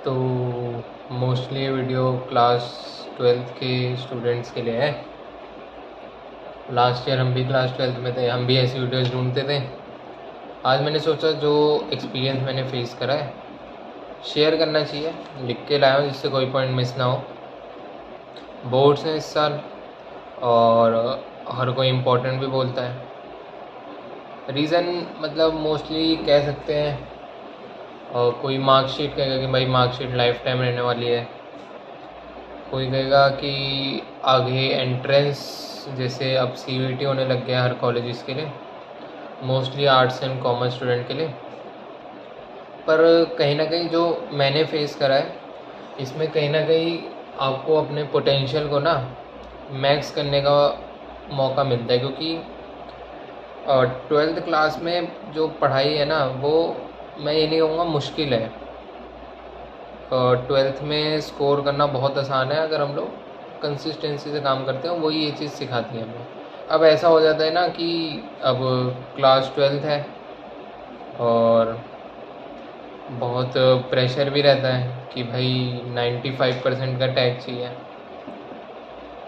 तो मोस्टली ये video class 12th के स्टूडेंट्स के लिए है। लास्ट ईयर हम भी क्लास 12th में थे, हम भी ऐसी वीडियोस ढूंढते थे। आज मैंने सोचा जो एक्सपीरियंस मैंने फेस करा है शेयर करना चाहिए, लिख के लाया हूँ जिससे कोई पॉइंट मिस ना हो। बोर्ड्स हैं इस साल और हर कोई इम्पोर्टेंट भी बोलता है। रीज़न मतलब मोस्टली कह सकते हैं, और कोई मार्कशीट कहेगा कि भाई मार्कशीट लाइफ टाइम रहने वाली है, कोई कहेगा कि आगे एंट्रेंस जैसे अब CUET होने लग गया हर कॉलेजेस के लिए, mostly arts and commerce student के लिए। पर कहीं ना कहीं जो मैंने फेस करा है इसमें कहीं ना कहीं आपको अपने पोटेंशियल को ना मैक्स करने का मौका मिलता है, क्योंकि 12th क्लास में जो पढ़ाई है ना वो मैं ये नहीं कहूँगा मुश्किल है। 12th में स्कोर करना बहुत आसान है अगर हम लोग कंसिस्टेंसी से काम करते हैं, वही ये चीज़ सिखाती है हमें। अब ऐसा हो जाता है ना कि अब क्लास 12th है और बहुत प्रेशर भी रहता है कि भाई 95% का टैग चाहिए।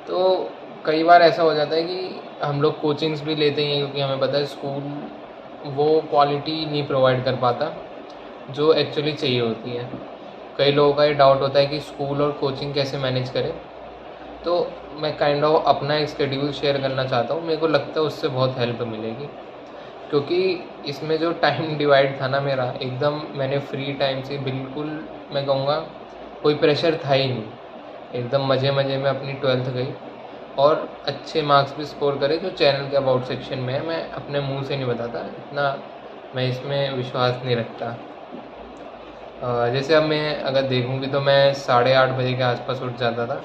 तो कई बार ऐसा हो जाता है कि हम लोग कोचिंग्स भी लेते हैं क्योंकि हमें पता है स्कूल वो क्वालिटी नहीं प्रोवाइड कर पाता जो एक्चुअली चाहिए होती है। कई लोगों का ये डाउट होता है कि स्कूल और कोचिंग कैसे मैनेज करें, तो मैं काइंड ऑफ अपना एक स्केड्यूल शेयर करना चाहता हूँ। मेरे को लगता है उससे बहुत हेल्प मिलेगी, क्योंकि इसमें जो टाइम डिवाइड था ना मेरा, एकदम मैंने फ्री टाइम से बिल्कुल मैं कहूँगा कोई प्रेशर था ही नहीं, एकदम मज़े मज़े में अपनी 12th गई और अच्छे मार्क्स भी स्कोर करे जो चैनल के अबाउट सेक्शन में है। मैं अपने मुंह से नहीं बताता, इतना मैं इसमें विश्वास नहीं रखता। जैसे अब मैं अगर देखूँगी तो मैं 8:30 बजे के आसपास उठ जाता था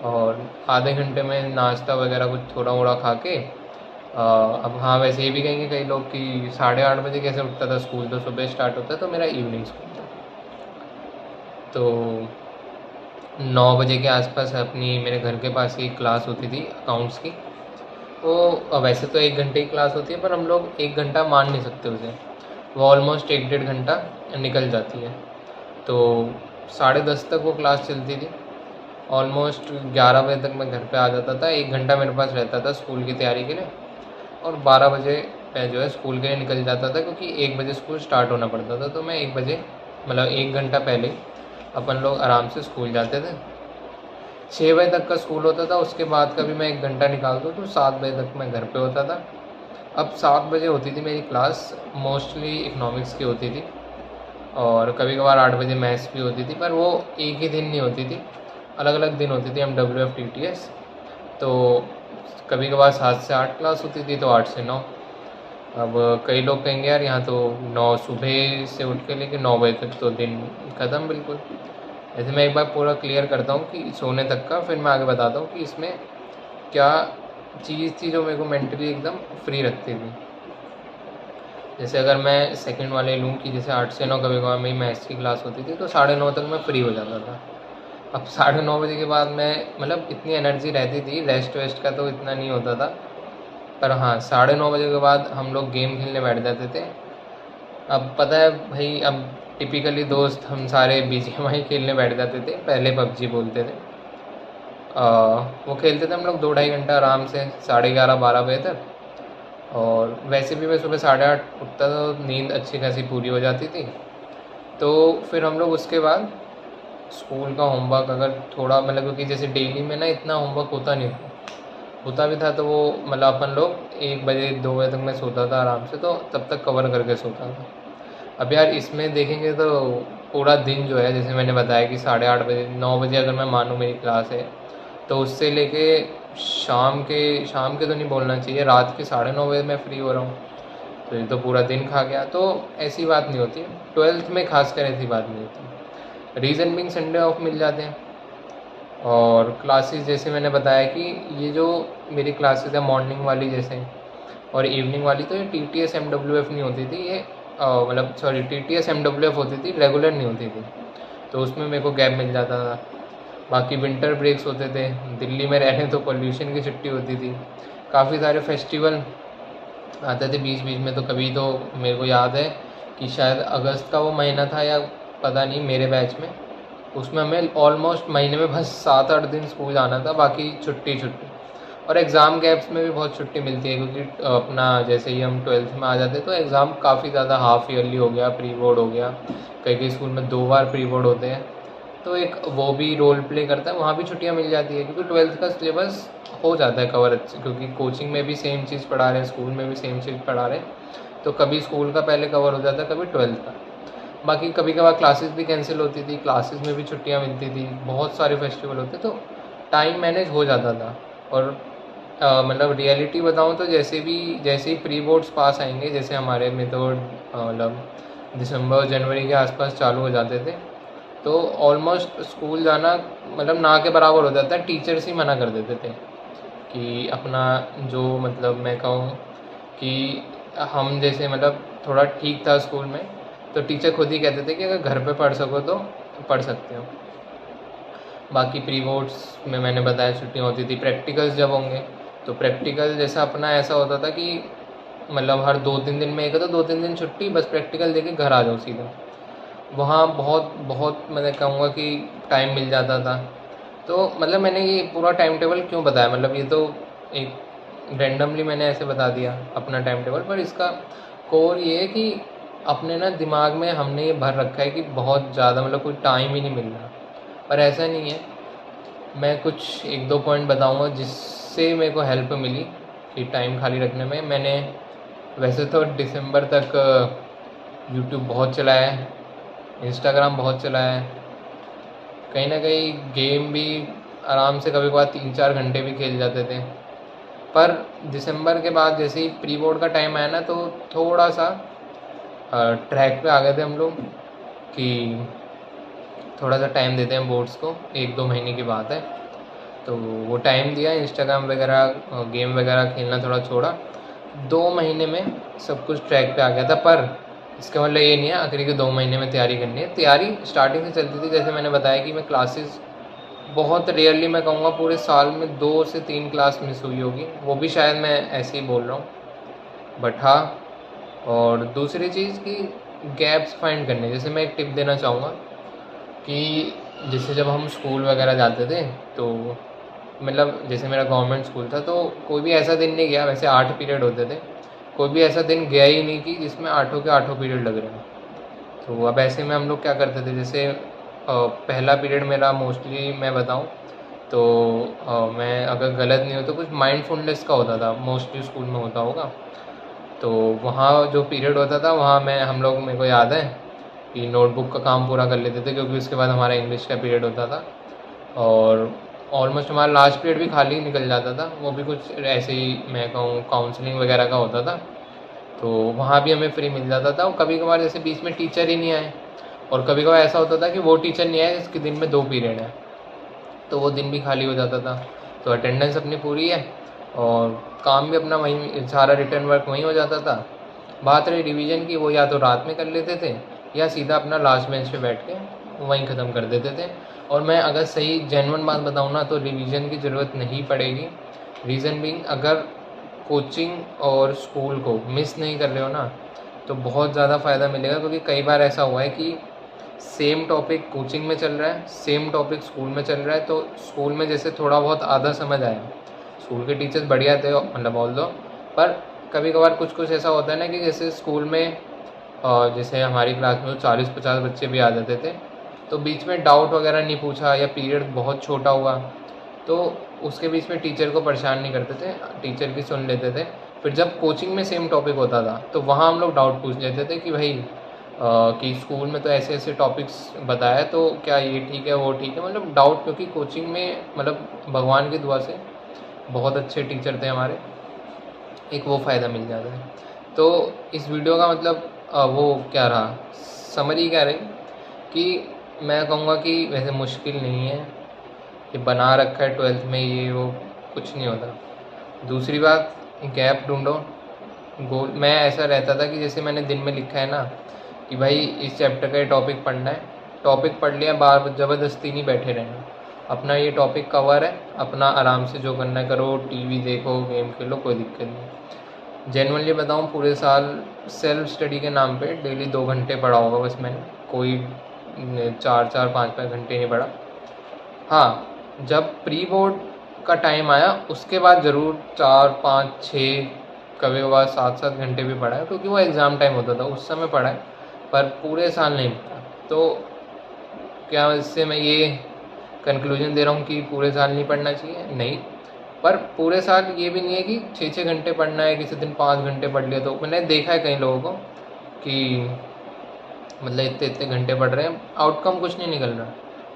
और आधे घंटे में नाश्ता वगैरह कुछ थोड़ा मोड़ा खा के अब हाँ, वैसे ये भी कहेंगे कई लोग कि 8:30 बजे कैसे उठता था, स्कूल तो सुबह स्टार्ट होता है, तो मेरा इवनिंग स्कूल था। तो 9 बजे के आसपास अपनी मेरे घर के पास ही क्लास होती थी अकाउंट्स की। वो वैसे तो 1 घंटे की क्लास होती है, पर हम लोग 1 घंटा मान नहीं सकते उसे, वो ऑलमोस्ट 1 डेढ़ घंटा निकल जाती है। तो 10:30 तक वो क्लास चलती थी, ऑलमोस्ट 11 बजे तक मैं घर पे आ जाता था। 1 घंटा मेरे पास रहता था स्कूल की तैयारी के लिए और 12 बजे मैं जो है स्कूल के लिए निकल जाता था, क्योंकि 1 बजे स्कूल स्टार्ट होना पड़ता था। तो मैं 1 बजे मतलब 1 घंटा पहले अपन लोग आराम से स्कूल जाते थे। 6 बजे तक का स्कूल होता था, उसके बाद का भी मैं 1 घंटा निकाल दूँ तो 7 बजे तक मैं घर पे होता था। अब 7 बजे होती थी मेरी क्लास, मोस्टली इकनॉमिक्स की होती थी और कभी कभार 8 बजे मैथ्स भी होती थी, पर वो एक ही दिन नहीं होती थी, अलग अलग दिन होती थी। MWF TTS तो कभी कभार 7 से 8 क्लास होती थी, तो 8 से 9। अब कई लोग कहेंगे यार यहाँ तो 9 सुबह से उठ के लेके 9 बजे तक तो दिन ख़त्म बिल्कुल। ऐसे मैं एक बार पूरा क्लियर करता हूँ कि सोने तक का, फिर मैं आगे बताता हूँ कि इसमें क्या चीज़ थी जो मेरे को मेंटली एकदम फ्री रखती थी। जैसे अगर मैं सेकंड वाले लूँ कि जैसे 8 से 9 कभी कभार मेरी मैथ्स की क्लास होती थी, तो 9:30 तक मैं फ्री हो जाता था। अब 9:30 बजे के बाद मैं मतलब इतनी एनर्जी रहती थी, रेस्ट वेस्ट का तो इतना नहीं होता था, पर हाँ 9:30 बजे के बाद हम लोग गेम खेलने बैठ जाते थे। अब पता है भाई, अब टिपिकली दोस्त हम सारे BGMI खेलने बैठ जाते थे, पहले PUBG बोलते थे। वो खेलते थे हम लोग 2-2.5 घंटा आराम से 11:30-12 बजे तक। और वैसे भी मैं सुबह 8:30 उठता था तो नींद अच्छी खासी पूरी हो जाती थी। तो फिर हम लोग उसके बाद स्कूल का होमवर्क अगर थोड़ा मतलब, क्योंकि जैसे डेली में ना इतना होमवर्क होता नहीं था, होता भी था तो वो मतलब अपन लोग 1 बजे 2 बजे तक मैं सोता था आराम से, तो तब तक कवर करके सोता था। अब यार इसमें देखेंगे तो पूरा दिन जो है, जैसे मैंने बताया कि 8:30 बजे 9 बजे अगर मैं मानूँ मेरी क्लास है, तो उससे लेके शाम के तो नहीं बोलना चाहिए, रात के 9:30 बजे मैं फ्री हो रहा हूँ, तो ये तो पूरा दिन खा गया। तो ऐसी बात नहीं होती, 12th में खासकर ऐसी बात नहीं होती। रीज़न बिंग संडे ऑफ मिल जाते हैं और क्लासेस जैसे मैंने बताया कि ये जो मेरी क्लासेस है मॉर्निंग वाली जैसे और इवनिंग वाली, तो ये TTS MWF नहीं होती थी, ये मतलब सॉरी TTS MWF होती थी, रेगुलर नहीं होती थी, तो उसमें मेरे को गैप मिल जाता था। बाकी विंटर ब्रेक्स होते थे, दिल्ली में रहने तो पोल्यूशन की छुट्टी होती थी, काफ़ी सारे फेस्टिवल आते थे बीच बीच में। तो कभी तो मेरे को याद है कि शायद अगस्त का वो महीना था या पता नहीं मेरे बैच में, उसमें हमें ऑलमोस्ट महीने में बस 7-8 दिन स्कूल जाना था, बाकी छुट्टी छुट्टी। और एग्ज़ाम गैप्स में भी बहुत छुट्टी मिलती है, क्योंकि अपना जैसे ही हम 12th में आ जाते हैं तो एग्ज़ाम काफ़ी ज़्यादा हाफ ईयरली हो गया, प्री बोर्ड हो गया, कई कई स्कूल में 2 बार प्री बोर्ड होते हैं, तो एक वो भी रोल प्ले करता है, वहाँ भी छुट्टियाँ मिल जाती है, क्योंकि 12th का सिलेबस हो जाता है कवर अच्छे, क्योंकि कोचिंग में भी सेम चीज़ पढ़ा रहे हैं, स्कूल में भी सेम चीज़ पढ़ा रहे हैं, तो कभी स्कूल का पहले कवर हो जाता है, कभी 12th का। बाकी कभी कभार क्लासेस भी कैंसिल होती थी, क्लासेस में भी छुट्टियाँ मिलती थी, बहुत सारे फेस्टिवल होते, तो टाइम मैनेज हो जाता था। और मतलब रियलिटी बताऊँ तो जैसे ही प्री बोर्ड्स पास आएंगे, जैसे हमारे में तो मतलब दिसंबर जनवरी के आसपास चालू हो जाते थे, तो ऑलमोस्ट स्कूल जाना मतलब ना के बराबर हो जाता है। टीचर्स ही मना कर देते थे कि अपना जो मतलब मैं कहूँ कि हम जैसे मतलब थोड़ा ठीक था स्कूल में, तो टीचर खुद ही कहते थे कि अगर घर पे पढ़ सको तो पढ़ सकते हो। बाकी प्री बोर्ड्स में मैंने बताया छुट्टियाँ होती थी। प्रैक्टिकल्स जब होंगे तो प्रैक्टिकल जैसा अपना ऐसा होता था कि मतलब हर 2-3 दिन में एक तो 2-3 दिन छुट्टी, बस प्रैक्टिकल देके घर आ जाओ सीधा। वहाँ बहुत बहुत मैं कहूँगा कि टाइम मिल जाता था। तो मतलब मैंने ये पूरा टाइम टेबल क्यों बताया, मतलब ये तो एक रैंडमली मैंने ऐसे बता दिया अपना टाइम टेबल, पर इसका कोर ये है कि अपने ना दिमाग में हमने ये भर रखा है कि बहुत ज़्यादा मतलब कोई टाइम ही नहीं मिल रहा, पर ऐसा नहीं है। मैं कुछ 1-2 पॉइंट बताऊंगा जिससे मेरे को हेल्प मिली कि टाइम खाली रखने में। मैंने वैसे तो दिसंबर तक यूट्यूब बहुत चलाया है, इंस्टाग्राम बहुत चलाया है, कहीं ना कहीं गेम भी आराम से कभी कभार 3-4 घंटे भी खेल जाते थे। पर दिसंबर के बाद जैसे ही प्री बोर्ड का टाइम आया ना, तो थोड़ा सा ट्रैक पे आ गए थे हम लोग कि थोड़ा सा टाइम देते हैं बोर्ड्स को, 1-2 महीने की बात है। तो वो टाइम दिया, इंस्टाग्राम वगैरह गेम वगैरह खेलना थोड़ा छोड़ा, 2 महीने में सब कुछ ट्रैक पे आ गया था। पर इसका मतलब ये नहीं है आखिरी के 2 महीने में तैयारी करनी है। तैयारी स्टार्टिंग से चलती थी, जैसे मैंने बताया कि मैं क्लासेस बहुत रेयरली, मैं कहूँगा पूरे साल में 2 से 3 क्लास मिस हुई होगी, वो भी शायद मैं ऐसे ही बोल रहा हूँ, बट हाँ। और दूसरी चीज़ कि गैप्स फाइंड करने, जैसे मैं एक टिप देना चाहूँगा कि जैसे जब हम स्कूल वगैरह जाते थे तो मतलब जैसे मेरा गवर्नमेंट स्कूल था, तो कोई भी ऐसा दिन नहीं गया, वैसे 8 पीरियड होते थे, कोई भी ऐसा दिन गया ही नहीं कि जिसमें 8 के 8 पीरियड लग रहे हैं। तो अब ऐसे में हम लोग क्या करते थे, जैसे पहला पीरियड मेरा मोस्टली मैं बताऊं तो मैं अगर गलत नहीं हो तो कुछ माइंडफुलनेस का होता था, मोस्टली स्कूल में होता होगा। तो वहाँ जो पीरियड होता था वहाँ मैं हम लोग मेरे को याद है कि नोटबुक का काम पूरा कर लेते थे, क्योंकि उसके बाद हमारा इंग्लिश का पीरियड होता था और ऑलमोस्ट हमारा लास्ट पीरियड भी खाली निकल जाता था, वो भी कुछ ऐसे ही मैं कहूँ काउंसलिंग वगैरह का होता था, तो वहाँ भी हमें फ्री मिल जाता था। और कभी कभार जैसे बीच में टीचर ही नहीं आए, और कभी कभार ऐसा होता था कि वो टीचर नहीं आए जिसके दिन में 2 पीरियड है, तो वो दिन भी खाली हो जाता था। तो अटेंडेंस अपनी पूरी है और काम भी अपना वहीं, सारा रिटर्न वर्क वहीं हो जाता था। बात रही रिवीजन की, वो या तो रात में कर लेते थे या सीधा अपना लास्ट बेंच पे बैठ के वहीं ख़त्म कर देते थे। और मैं अगर सही जेन्युइन बात बताऊँ ना, तो रिवीजन की ज़रूरत नहीं पड़ेगी। रीज़न बीइंग, अगर कोचिंग और स्कूल को मिस नहीं कर रहे हो ना, तो बहुत ज़्यादा फ़ायदा मिलेगा। क्योंकि कई बार ऐसा हुआ है कि सेम टॉपिक कोचिंग में चल रहा है, सेम टॉपिक स्कूल में चल रहा है, तो स्कूल में जैसे थोड़ा बहुत आधा समझ आया, स्कूल के टीचर्स बढ़िया थे मतलब बोल दो, पर कभी कभार कुछ कुछ ऐसा होता है ना कि जैसे स्कूल में जैसे हमारी क्लास में तो 40-50 बच्चे भी आ जाते थे, तो बीच में डाउट वगैरह नहीं पूछा या पीरियड बहुत छोटा हुआ तो उसके बीच में टीचर को परेशान नहीं करते थे, टीचर की सुन लेते थे। फिर जब कोचिंग में सेम टॉपिक होता था तो वहाँ हम लोग डाउट पूछ लेते थे कि भाई कि स्कूल में तो ऐसे ऐसे टॉपिक्स बताया, तो क्या ये ठीक है वो ठीक है, मतलब डाउट। क्योंकि कोचिंग में मतलब भगवान की दुआ से बहुत अच्छे टीचर थे हमारे, एक वो फ़ायदा मिल जाता है। तो इस वीडियो का मतलब वो क्या रहा, समरी क्या रही कि मैं कहूँगा कि वैसे मुश्किल नहीं है, ये बना रखा है 12th में, ये वो कुछ नहीं होता। दूसरी बात, गैप ढूंढो। गोल मैं ऐसा रहता था कि जैसे मैंने दिन में लिखा है ना कि भाई इस चैप्टर का ये टॉपिक पढ़ना है, टॉपिक पढ़ लिया, बार ज़बरदस्ती नहीं बैठे रहना, अपना ये टॉपिक कवर है, अपना आराम से जो करना है करो, टीवी देखो, गेम खेलो, कोई दिक्कत नहीं। जेन्युइनली बताऊँ, पूरे साल सेल्फ स्टडी के नाम पे डेली 2 घंटे पढ़ा होगा बस मैंने, कोई 4 5 घंटे नहीं पढ़ा। हाँ, जब प्री बोर्ड का टाइम आया उसके बाद ज़रूर 4 5 6 कभी कभार 7 घंटे भी पढ़ा है, क्योंकि वो एग्ज़ाम टाइम होता था उस समय पढ़ा है, पर पूरे साल नहीं पढ़ा। तो क्या इससे मैं ये कंक्लूजन दे रहा हूँ कि पूरे साल नहीं पढ़ना चाहिए? नहीं, पर पूरे साल ये भी नहीं है कि 6 घंटे पढ़ना है, किसी दिन 5 घंटे पढ़ लिया। तो मैंने देखा है कई लोगों को कि मतलब इतने घंटे पढ़ रहे हैं, आउटकम कुछ नहीं निकल रहा,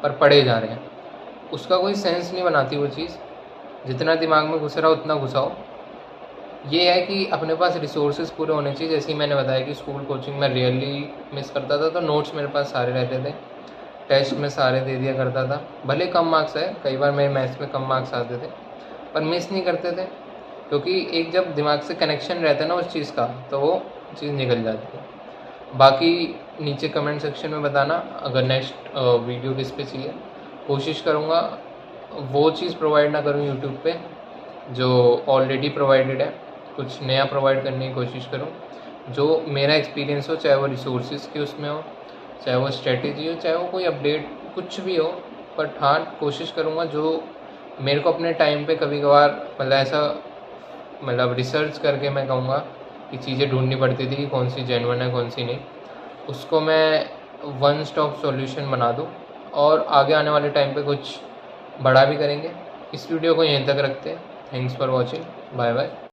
पर पढ़े जा रहे हैं। उसका कोई सेंस नहीं बनाती वो चीज़। जितना दिमाग में घुस रहा उतना घुसाओ। ये है कि अपने पास रिसोर्सेज पूरे होने चाहिए। जैसे ही मैंने बताया कि स्कूल कोचिंग में रियली मिस करता था, तो नोट्स मेरे पास सारे रहते थे, टेस्ट में सारे दे दिया करता था। भले कम मार्क्स आए, कई बार मेरे मैथ्स में कम मार्क्स आते थे, पर मिस नहीं करते थे, क्योंकि एक जब दिमाग से कनेक्शन रहता है ना उस चीज़ का, तो वो चीज़ निकल जाती है। बाकी नीचे कमेंट सेक्शन में बताना अगर नेक्स्ट वीडियो किस पे चाहिए। कोशिश करूँगा वो चीज़ प्रोवाइड ना करूँ यूट्यूब पे जो ऑलरेडी प्रोवाइडेड है, कुछ नया प्रोवाइड करने की कोशिश करूँ जो मेरा एक्सपीरियंस हो, चाहे वो रिसोर्सेज की उसमें हो, चाहे वो स्ट्रेटेजी हो, चाहे वो कोई अपडेट कुछ भी हो। बट हाँ, कोशिश करूँगा जो मेरे को अपने टाइम पे कभी कभार मतलब ऐसा मतलब रिसर्च करके मैं कहूँगा कि चीज़ें ढूंढनी पड़ती थी कि कौन सी जेन्युइन है कौन सी नहीं, उसको मैं वन स्टॉप सॉल्यूशन बना दूँ और आगे आने वाले टाइम पे कुछ बड़ा भी करेंगे। इस वीडियो को यहीं तक रखते हैं। Thanks for watching, bye bye.